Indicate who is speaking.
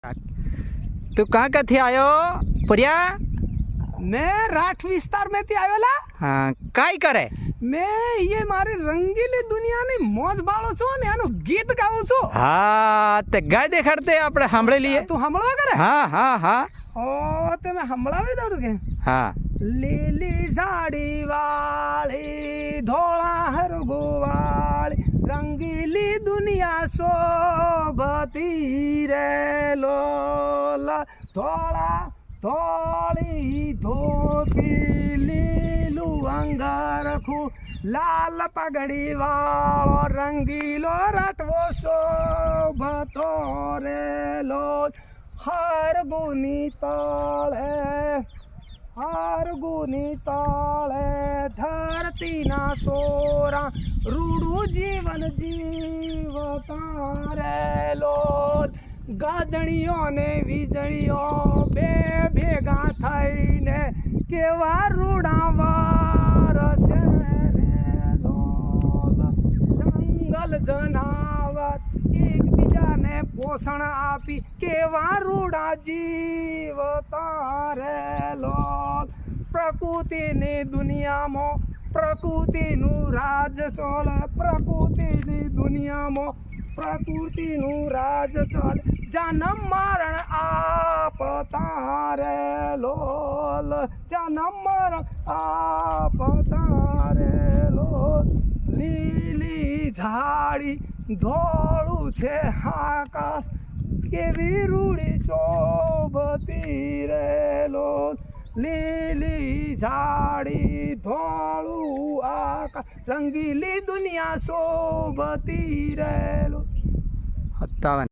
Speaker 1: तू कहाँ थी आयो पुरिया?
Speaker 2: मैं राठ विस्तार में थी आवेला।
Speaker 1: हाँ काई करे?
Speaker 2: मैं ये मारी रंगीली दुनिया ની મોજ બાળો છો ને આનું ગીત ગાઉં છું।
Speaker 1: હા તે ગાય દેખાડતે આપણે સાંભળી લઈએ।
Speaker 2: તું સાંભળવા કરે?
Speaker 1: હા હા હા
Speaker 2: ઓ તે મેં સંભળાવી દઉં કે
Speaker 1: હા
Speaker 2: લીલી સાડી વાળી ધોળા હરગોવાળી રંગીલી દુનિયા શોભતી રે લોલા ધોળા ધોળી ધોતી લીલું અંગારખું લાલ પગડી વાળો રંગીલો રાટવો શોભતો રે લો હરગુની તાળે ધરતીના સોરા રૂડું જીવન જીવતા રે લો ગાજણીઓ ને વીજળીઓ બે ભેગા થઈને કેવા રૂડા વારસે રે લો જંગલ જનાવર એકબીજાને પોષણ આપી કેવા રૂડા જીવતા રે લો પ્રકૃતિની દુનિયામાં પ્રકૃતિનું રાજ ચાલે પ્રકૃતિની દુનિયામાં પ્રકૃતિનું રાજ ચાલે જન્મ મરણ આપતા રે લોલ જન્મ મરણ આપતા રે લોલ લીલી ઝાડી ધોળું છે આકાશ કેવી રૂડી શોભતી રે લોલ લીલી ઝાડી ધોળું આકાશ રંગીલી દુનિયા શોભતી રે લોલ। 57